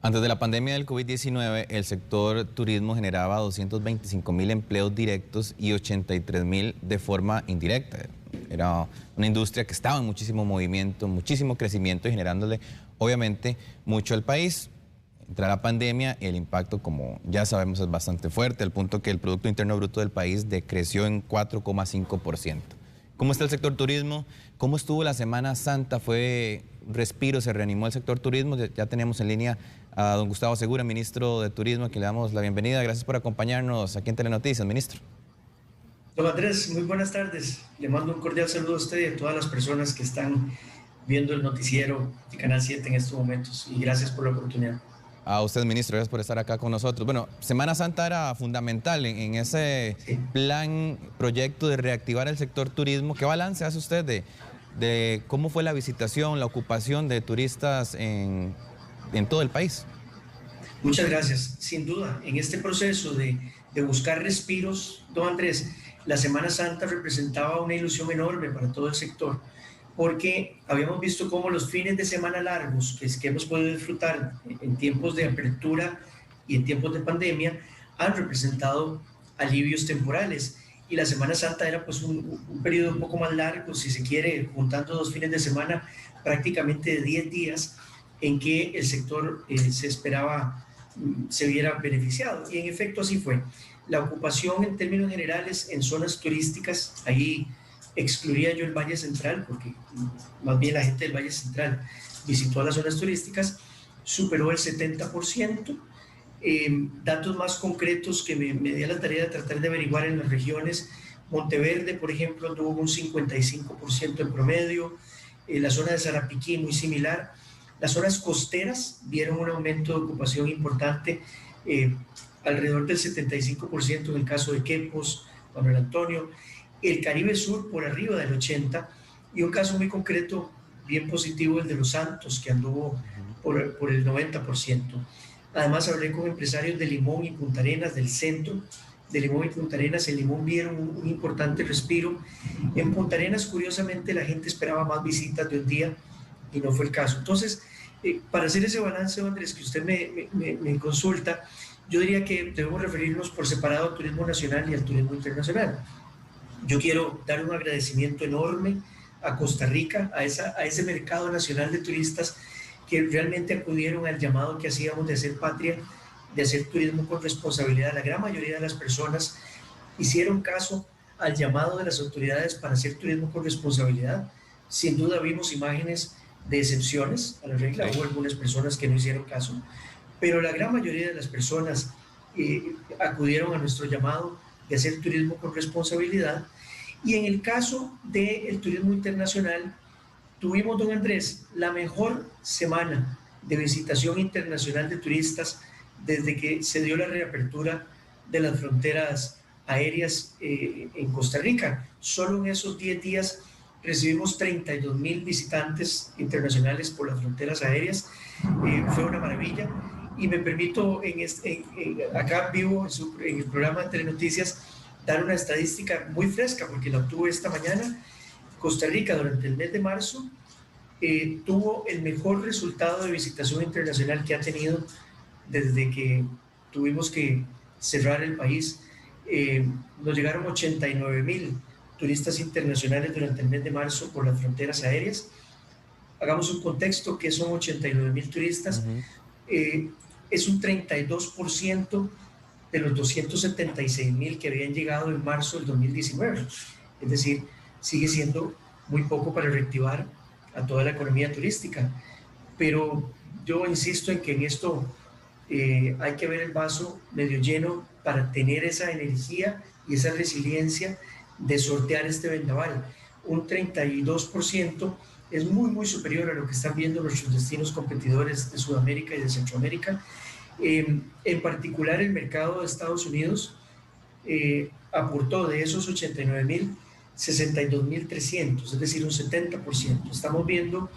Antes de la pandemia del COVID-19, el sector turismo generaba 225.000 empleos directos y 83.000 de forma indirecta. Era una industria que estaba en muchísimo movimiento, muchísimo crecimiento y generándole, obviamente, mucho al país. Entra la pandemia y el impacto, como ya sabemos, es bastante fuerte, al punto que el Producto Interno Bruto del país decreció en 4,5%. ¿Cómo está el sector turismo? ¿Cómo estuvo la Semana Santa? ¿Fue respiro? ¿Se reanimó el sector turismo? Ya tenemos en línea a don Gustavo Segura, ministro de Turismo, a quien le damos la bienvenida. Gracias por acompañarnos aquí en Telenoticias, ministro. Don Andrés, muy buenas tardes. Le mando un cordial saludo a usted y a todas las personas que están viendo el noticiero de Canal 7 en estos momentos. Y gracias por la oportunidad. A usted, ministro, gracias por estar acá con nosotros. Bueno, Semana Santa era fundamental en ese plan, proyecto de reactivar el sector turismo. ¿Qué balance hace usted de cómo fue la visitación, la ocupación de turistas en todo el país? Muchas gracias. Sin duda, en este proceso de buscar respiros, don Andrés, la Semana Santa representaba una ilusión enorme para todo el sector, porque habíamos visto cómo los fines de semana largos que hemos podido disfrutar en tiempos de apertura y en tiempos de pandemia han representado alivios temporales. Y la Semana Santa era pues un periodo un poco más largo, si se quiere, juntando 2 fines de semana, prácticamente de 10 días, en que el sector se esperaba se viera beneficiado. Y en efecto así fue. La ocupación en términos generales en zonas turísticas, ahí excluiría yo el Valle Central, porque más bien la gente del Valle Central visitó las zonas turísticas, superó el 70%. Datos más concretos que me di a la tarea de tratar de averiguar en las regiones: Monteverde, por ejemplo, tuvo un 55% en promedio, la zona de Sarapiquí muy similar. Las zonas costeras vieron un aumento de ocupación importante, alrededor del 75% en el caso de Quepos, Manuel Antonio. El Caribe Sur por arriba del 80%, y un caso muy concreto, bien positivo, el de Los Santos, que anduvo por el 90%. Además, hablé con empresarios de Limón y Punta Arenas, del centro de Limón y Punta Arenas. En Limón vieron un importante respiro. En Punta Arenas, curiosamente, la gente esperaba más visitas de un día y no fue el caso. Entonces, para hacer ese balance, Andrés, que usted me consulta, yo diría que debemos referirnos por separado al turismo nacional y al turismo internacional. Yo quiero dar un agradecimiento enorme a Costa Rica, a ese mercado nacional de turistas que realmente acudieron al llamado que hacíamos de hacer patria, de hacer turismo con responsabilidad. La gran mayoría de las personas hicieron caso al llamado de las autoridades para hacer turismo con responsabilidad. Sin duda vimos imágenes de excepciones a la regla, hubo algunas personas que no hicieron caso, pero la gran mayoría de las personas acudieron a nuestro llamado de hacer turismo con responsabilidad. Y en el caso del turismo internacional, tuvimos, don Andrés, la mejor semana de visitación internacional de turistas desde que se dio la reapertura de las fronteras aéreas en Costa Rica. Solo en esos 10 días recibimos 32.000 visitantes internacionales por las fronteras aéreas. Fue una maravilla. Y me permito, acá vivo en el programa de Telenoticias, dar una estadística muy fresca, porque la obtuve esta mañana. Costa Rica, durante el mes de marzo, tuvo el mejor resultado de visitación internacional que ha tenido desde que tuvimos que cerrar el país. Nos llegaron 89.000 turistas internacionales durante el mes de marzo por las fronteras aéreas. Hagamos un contexto: que son 89.000 turistas. Es un 32% de los 276.000 que habían llegado en marzo del 2019. Es decir, sigue siendo muy poco para reactivar a toda la economía turística. Pero yo insisto en que en esto hay que ver el vaso medio lleno para tener esa energía y esa resiliencia de sortear este vendaval. Un 32% es muy superior a lo que están viendo nuestros destinos competidores de Sudamérica y de Centroamérica. En particular, el mercado de Estados Unidos aportó de esos 89.000, 62.300, es decir, un 70%. Estamos viendo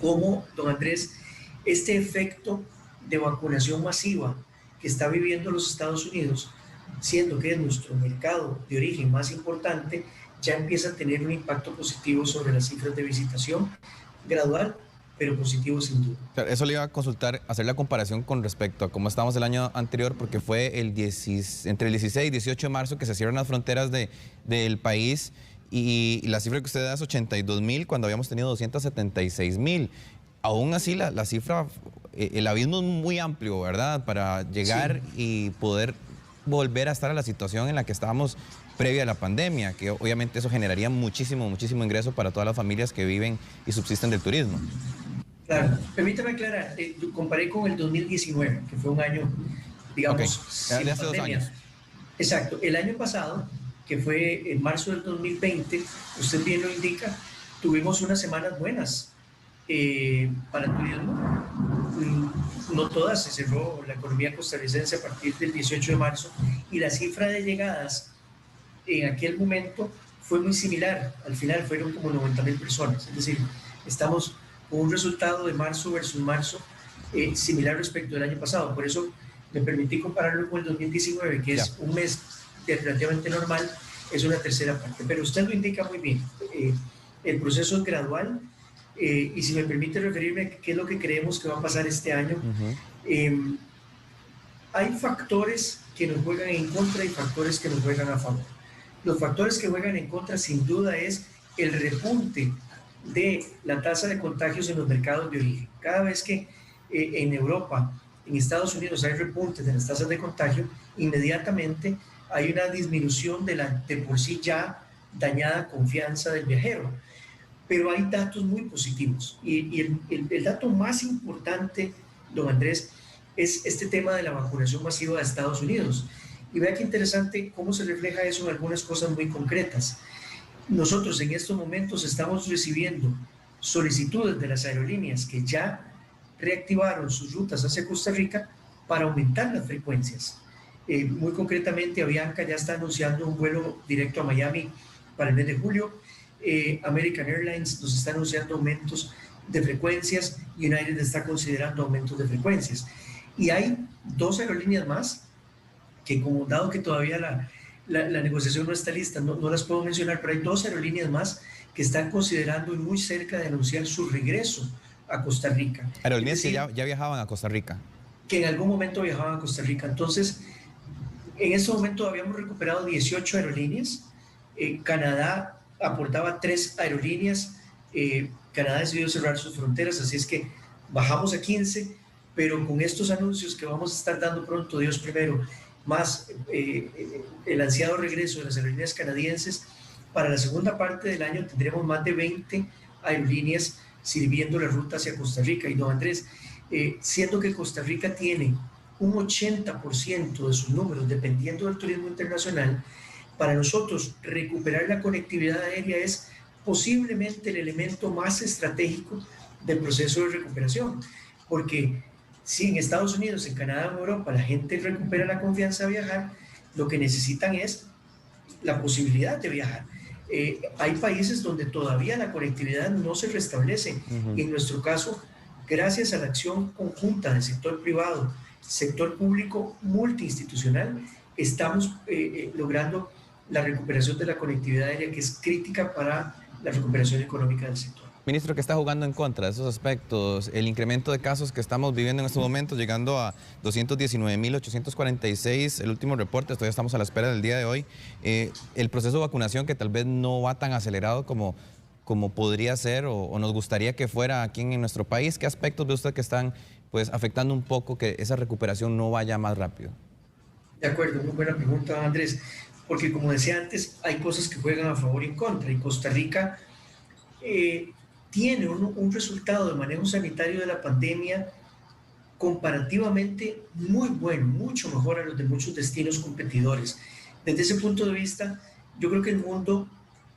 cómo, don Andrés, este efecto de vacunación masiva que está viviendo los Estados Unidos, siendo que es nuestro mercado de origen más importante, ya empieza a tener un impacto positivo sobre las cifras de visitación, gradual, pero positivo sin duda. Claro, eso le iba a consultar, hacer la comparación con respecto a cómo estábamos el año anterior, porque fue entre el 16 y 18 de marzo que se cierran las fronteras del país y la cifra que usted da es 82.000 cuando habíamos tenido 276.000. Aún así, la cifra, el abismo es muy amplio, ¿verdad? Para llegar y poder volver a estar a la situación en la que estábamos previa a la pandemia, que obviamente eso generaría muchísimo ingreso para todas las familias que viven y subsisten del turismo. Claro, permítame aclarar, yo comparé con el 2019, que fue un año, digamos, sin de hace pandemia. 2 años. Exacto, el año pasado, que fue en marzo del 2020, usted bien lo indica, tuvimos unas semanas buenas para el turismo. No todas, se cerró la economía costarricense a partir del 18 de marzo y la cifra de llegadas en aquel momento fue muy similar. Al final fueron como 90.000 personas, es decir, estamos con un resultado de marzo versus marzo similar respecto del año pasado. Por eso me permití compararlo con el 2019, que es un mes relativamente normal, es una tercera parte. Pero usted lo indica muy bien. El proceso es gradual y si me permite referirme a qué es lo que creemos que va a pasar este año, hay factores que nos juegan en contra y factores que nos juegan a favor. Los factores que juegan en contra sin duda es el repunte de la tasa de contagios en los mercados de origen. Cada vez que en Europa, en Estados Unidos hay repuntes de las tasas de contagio, inmediatamente hay una disminución de la de por sí ya dañada confianza del viajero. Pero hay datos muy positivos y el dato más importante, don Andrés, es este tema de la vacunación masiva de Estados Unidos. Y vea qué interesante cómo se refleja eso en algunas cosas muy concretas. Nosotros en estos momentos estamos recibiendo solicitudes de las aerolíneas que ya reactivaron sus rutas hacia Costa Rica para aumentar las frecuencias. Muy concretamente, Avianca ya está anunciando un vuelo directo a Miami para el mes de julio. American Airlines nos está anunciando aumentos de frecuencias y United está considerando aumentos de frecuencias. Y hay 2 aerolíneas más que, como dado que todavía la negociación no está lista, no las puedo mencionar, pero hay 2 aerolíneas más que están considerando y muy cerca de anunciar su regreso a Costa Rica. Aerolíneas que ya viajaban a Costa Rica. Que en algún momento viajaban a Costa Rica. Entonces, en este momento habíamos recuperado 18 aerolíneas. Canadá aportaba 3 aerolíneas. Canadá decidió cerrar sus fronteras, así es que bajamos a 15, pero con estos anuncios que vamos a estar dando pronto, Dios primero, más el ansiado regreso de las aerolíneas canadienses, para la segunda parte del año tendremos más de 20 aerolíneas sirviendo la ruta hacia Costa Rica. Y don Andrés, siendo que Costa Rica tiene un 80% de sus números dependiendo del turismo internacional, para nosotros recuperar la conectividad aérea es posiblemente el elemento más estratégico del proceso de recuperación, porque si en Estados Unidos, en Canadá, en Europa la gente recupera la confianza de viajar, lo que necesitan es la posibilidad de viajar. Hay países donde todavía la conectividad no se restablece y en nuestro caso, gracias a la acción conjunta del sector privado, sector público multiinstitucional, estamos logrando la recuperación de la conectividad aérea, que es crítica para la recuperación económica del sector. Ministro, ¿qué está jugando en contra de esos aspectos? El incremento de casos que estamos viviendo en estos momentos, llegando a 219.846, el último reporte, todavía estamos a la espera del día de hoy. El proceso de vacunación que tal vez no va tan acelerado como podría ser o nos gustaría que fuera aquí en nuestro país. ¿Qué aspectos ve usted que están pues, afectando un poco que esa recuperación no vaya más rápido? De acuerdo, muy buena pregunta, Andrés, porque como decía antes, hay cosas que juegan a favor y en contra, y Costa Rica tiene un resultado de manejo sanitario de la pandemia comparativamente muy bueno, mucho mejor a los de muchos destinos competidores. Desde ese punto de vista, yo creo que el mundo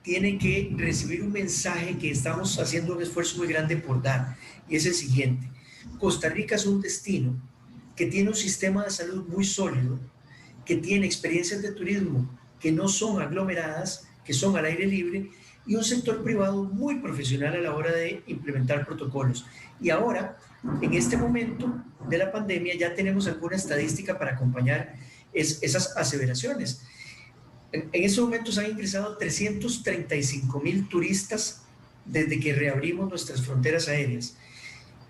tiene que recibir un mensaje que estamos haciendo un esfuerzo muy grande por dar, y es el siguiente: Costa Rica es un destino que tiene un sistema de salud muy sólido, que tiene experiencias de turismo que no son aglomeradas, que son al aire libre, y un sector privado muy profesional a la hora de implementar protocolos. Y ahora, en este momento de la pandemia, ya tenemos alguna estadística para acompañar esas aseveraciones. En estos momentos han ingresado 335.000 turistas desde que reabrimos nuestras fronteras aéreas.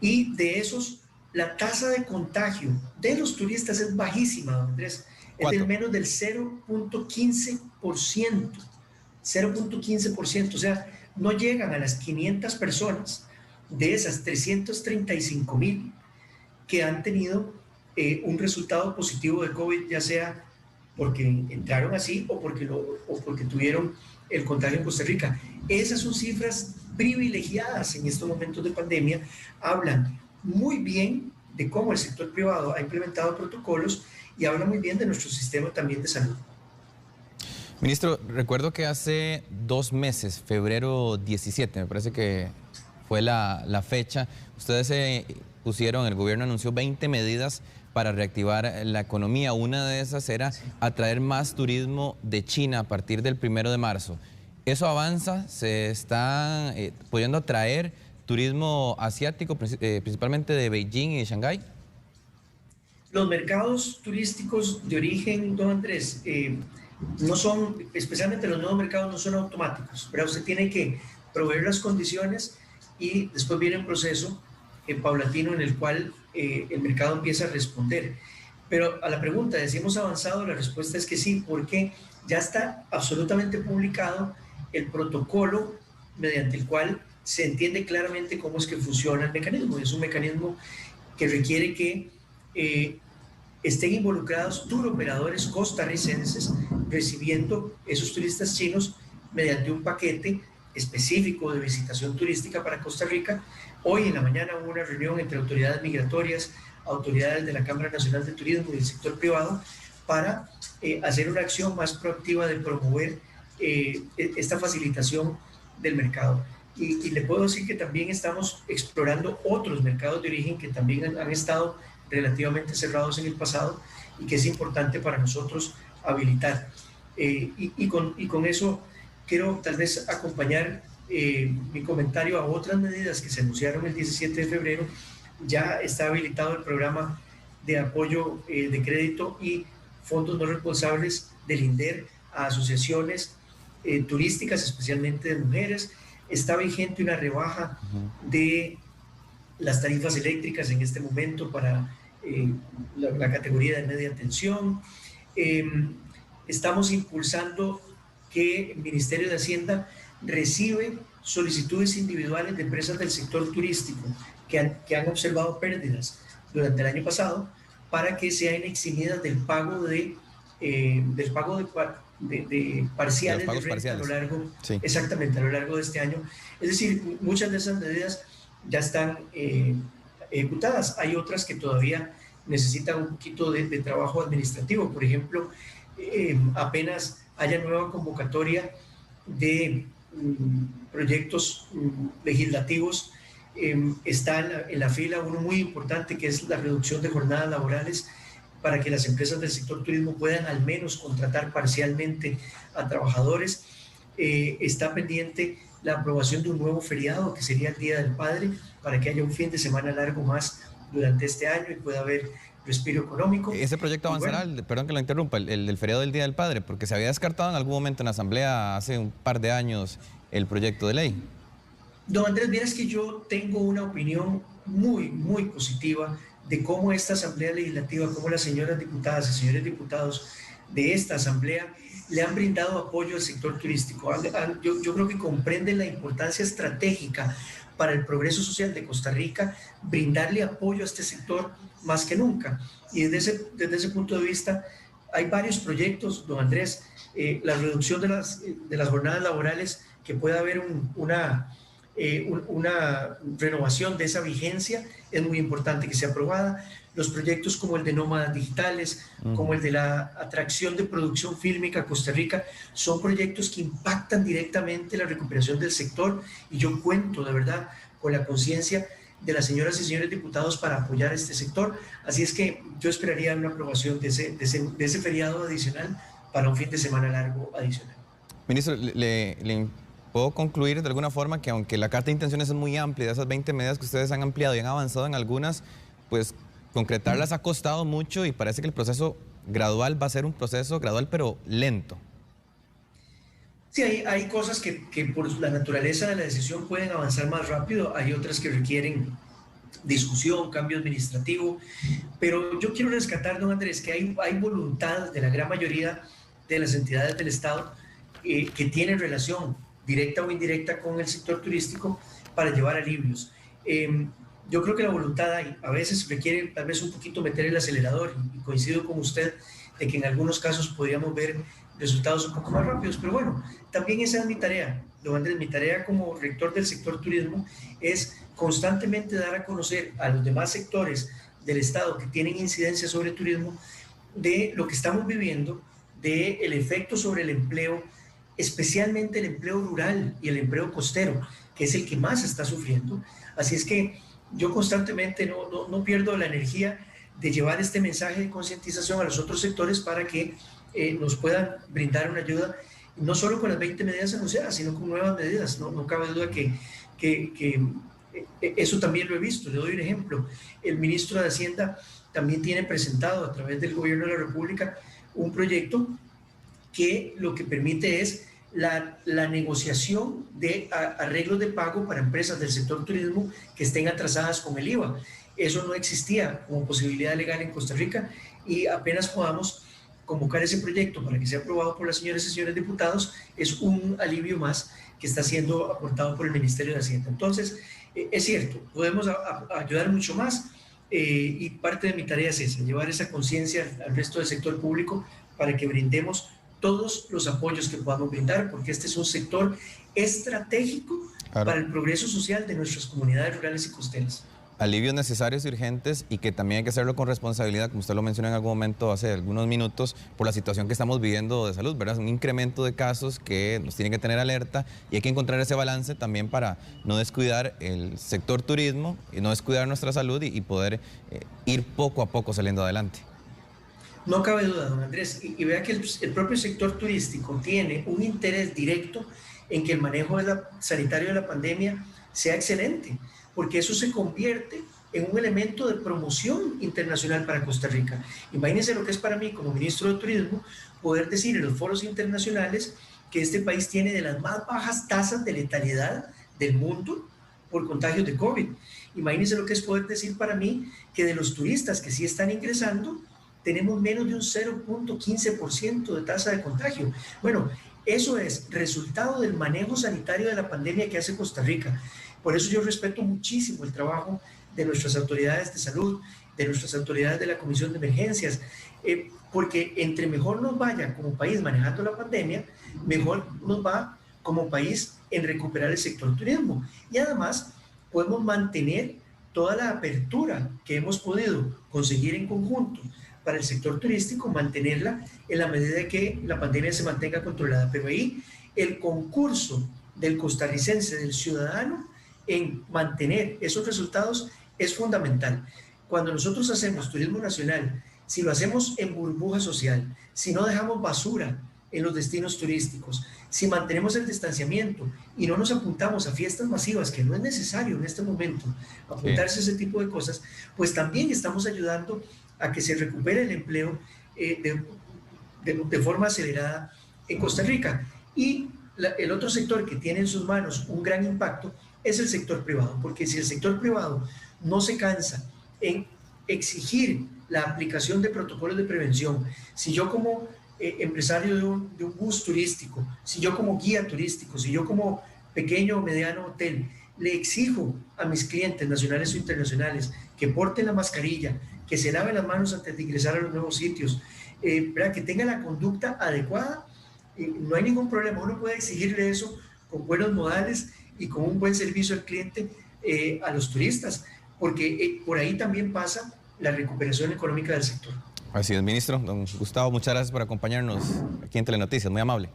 Y de esos, la tasa de contagio de los turistas es bajísima, don Andrés. Es del ¿Cuánto? menos del 0.15%. 0.15%. O sea, no llegan a las 500 personas de esas 335,000 que han tenido un resultado positivo de COVID, ya sea porque entraron así o porque tuvieron el contagio en Costa Rica. Esas son cifras privilegiadas en estos momentos de pandemia, hablan muy bien de cómo el sector privado ha implementado protocolos y habla muy bien de nuestro sistema también de salud. Ministro, recuerdo que hace 2 meses, febrero 17, me parece que fue la fecha, ustedes pusieron, el gobierno anunció 20 medidas para reactivar la economía. Una de esas era atraer más turismo de China a partir del 1 de marzo. ¿Eso avanza? ¿Se está pudiendo atraer turismo asiático, principalmente de Beijing y de Shanghái? Los mercados turísticos de origen, don Andrés, no son, especialmente los nuevos mercados, no son automáticos, pero usted tiene que proveer las condiciones y después viene un proceso paulatino en el cual el mercado empieza a responder. Pero a la pregunta de si hemos avanzado, la respuesta es que sí, porque ya está absolutamente publicado el protocolo mediante el cual se entiende claramente cómo es que funciona el mecanismo. Es un mecanismo que requiere que estén involucrados turoperadores costarricenses recibiendo esos turistas chinos mediante un paquete específico de visitación turística para Costa Rica. Hoy en la mañana hubo una reunión entre autoridades migratorias, autoridades de la Cámara Nacional de Turismo y del sector privado para hacer una acción más proactiva de promover esta facilitación del mercado. Y le puedo decir que también estamos explorando otros mercados de origen que también han estado relativamente cerrados en el pasado y que es importante para nosotros habilitar. Y con eso quiero tal vez acompañar mi comentario a otras medidas que se anunciaron el 17 de febrero. Ya está habilitado el programa de apoyo de crédito y fondos no responsables del INDER a asociaciones turísticas, especialmente de mujeres. Está vigente una rebaja de las tarifas eléctricas en este momento para la categoría de media tensión. Estamos impulsando que el Ministerio de Hacienda recibe solicitudes individuales de empresas del sector turístico que han observado pérdidas durante el año pasado para que sean eximidas del pago de parciales de renta parciales. A lo largo, sí. Exactamente, a lo largo de este año. Es decir, muchas de esas medidas ya están ejecutadas. Hay otras que todavía necesitan un poquito de trabajo administrativo. Por ejemplo, apenas haya nueva convocatoria de proyectos legislativos, está en la fila uno muy importante que es la reducción de jornadas laborales para que las empresas del sector turismo puedan al menos contratar parcialmente a trabajadores. Está pendiente la aprobación de un nuevo feriado que sería el Día del Padre para que haya un fin de semana largo más durante este año y pueda haber respiro económico. ¿Ese proyecto avanzará? Bueno, perdón que lo interrumpa, el del feriado del Día del Padre, porque se había descartado en algún momento en la Asamblea hace un par de años el proyecto de ley. Don Andrés, vieras que yo tengo una opinión muy, muy positiva de cómo esta Asamblea Legislativa, cómo las señoras diputadas y señores diputados de esta Asamblea le han brindado apoyo al sector turístico. Yo creo que comprenden la importancia estratégica para el progreso social de Costa Rica, brindarle apoyo a este sector más que nunca. Y desde ese punto de vista, hay varios proyectos, don Andrés, la reducción de las jornadas laborales, que pueda haber una renovación de esa vigencia, es muy importante que sea aprobada. Los proyectos como el de nómadas digitales, como el de la atracción de producción fílmica a Costa Rica, son proyectos que impactan directamente la recuperación del sector y yo cuento de verdad con la conciencia de las señoras y señores diputados para apoyar este sector. Así es que yo esperaría una aprobación de ese feriado adicional para un fin de semana largo adicional. Ministro, ¿puedo concluir de alguna forma que aunque la carta de intenciones es muy amplia, de esas 20 medidas que ustedes han ampliado y han avanzado en algunas, pues concretarlas ha costado mucho y parece que el proceso gradual va a ser un proceso gradual pero lento? Sí, hay cosas que por la naturaleza de la decisión pueden avanzar más rápido, hay otras que requieren discusión, cambio administrativo, pero yo quiero rescatar, don Andrés, que hay voluntad de la gran mayoría de las entidades del Estado que tienen relación directa o indirecta con el sector turístico para llevar alivios. Yo creo que la voluntad hay, a veces requiere tal vez un poquito meter el acelerador y coincido con usted de que en algunos casos podríamos ver resultados un poco más rápidos, pero bueno, también esa es mi tarea, don Andrés, mi tarea como rector del sector turismo es constantemente dar a conocer a los demás sectores del Estado que tienen incidencia sobre turismo de lo que estamos viviendo, del efecto sobre el empleo, especialmente el empleo rural y el empleo costero, que es el que más está sufriendo. Así es que yo constantemente no pierdo la energía de llevar este mensaje de concientización a los otros sectores para que nos puedan brindar una ayuda, no solo con las 20 medidas anunciadas, sino con nuevas medidas. No cabe duda que eso también lo he visto. Le doy un ejemplo. El ministro de Hacienda también tiene presentado a través del Gobierno de la República un proyecto que lo que permite es la negociación de arreglos de pago para empresas del sector turismo que estén atrasadas con el IVA. Eso no existía como posibilidad legal en Costa Rica y apenas podamos convocar ese proyecto para que sea aprobado por las señoras y señores diputados, es un alivio más que está siendo aportado por el Ministerio de Hacienda. Entonces, es cierto, podemos ayudar mucho más y parte de mi tarea es esa, llevar esa conciencia al resto del sector público para que brindemos todos los apoyos que podamos brindar, porque este es un sector estratégico para el progreso social de nuestras comunidades rurales y costeras. Alivios necesarios y urgentes y que también hay que hacerlo con responsabilidad, como usted lo mencionó en algún momento hace algunos minutos, por la situación que estamos viviendo de salud, ¿verdad? Un incremento de casos que nos tiene que tener alerta y hay que encontrar ese balance también para no descuidar el sector turismo y no descuidar nuestra salud y poder ir poco a poco saliendo adelante. No cabe duda, don Andrés, y vea que el propio sector turístico tiene un interés directo en que el manejo sanitario de la pandemia sea excelente, porque eso se convierte en un elemento de promoción internacional para Costa Rica. Imagínense lo que es para mí como ministro de Turismo poder decir en los foros internacionales que este país tiene de las más bajas tasas de letalidad del mundo por contagios de COVID. Imagínense lo que es poder decir para mí que de los turistas que sí están ingresando, tenemos menos de un 0.15% de tasa de contagio. Bueno, eso es resultado del manejo sanitario de la pandemia que hace Costa Rica. Por eso yo respeto muchísimo el trabajo de nuestras autoridades de salud, de nuestras autoridades de la Comisión de Emergencias, porque entre mejor nos vaya como país manejando la pandemia, mejor nos va como país en recuperar el sector turismo. Y además podemos mantener toda la apertura que hemos podido conseguir en conjunto para el sector turístico, mantenerla en la medida de que la pandemia se mantenga controlada. Pero ahí el concurso del costarricense, del ciudadano, en mantener esos resultados es fundamental. Cuando nosotros hacemos turismo nacional, si lo hacemos en burbuja social, si no dejamos basura en los destinos turísticos, si mantenemos el distanciamiento y no nos apuntamos a fiestas masivas, que no es necesario en este momento apuntarse a ese tipo de cosas, pues también estamos ayudando a que se recupere el empleo de forma acelerada en Costa Rica. Y el otro sector que tiene en sus manos un gran impacto es el sector privado, porque si el sector privado no se cansa en exigir la aplicación de protocolos de prevención, si yo como empresario de un bus turístico, si yo como guía turístico, si yo como pequeño o mediano hotel, le exijo a mis clientes nacionales o internacionales que porten la mascarilla, que se laven las manos antes de ingresar a los nuevos sitios, que tengan la conducta adecuada, no hay ningún problema. Uno puede exigirle eso con buenos modales y con un buen servicio al cliente a los turistas, porque por ahí también pasa la recuperación económica del sector. Así es, ministro. Don Gustavo, muchas gracias por acompañarnos aquí en Telenoticias, muy amable.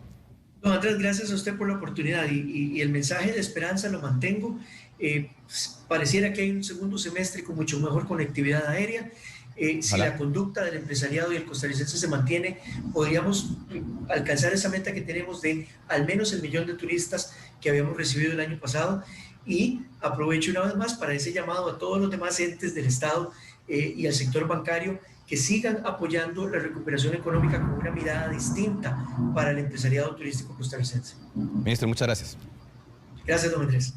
Don Andrés, gracias a usted por la oportunidad y el mensaje de esperanza lo mantengo. Pareciera que hay un segundo semestre con mucho mejor conectividad aérea. Si la conducta del empresariado y el costarricense se mantiene, podríamos alcanzar esa meta que tenemos de al menos 1 millón de turistas que habíamos recibido el año pasado. Y aprovecho una vez más para ese llamado a todos los demás entes del Estado y al sector bancario que sigan apoyando la recuperación económica con una mirada distinta para el empresariado turístico costarricense. Ministro, muchas gracias. Gracias, don Andrés.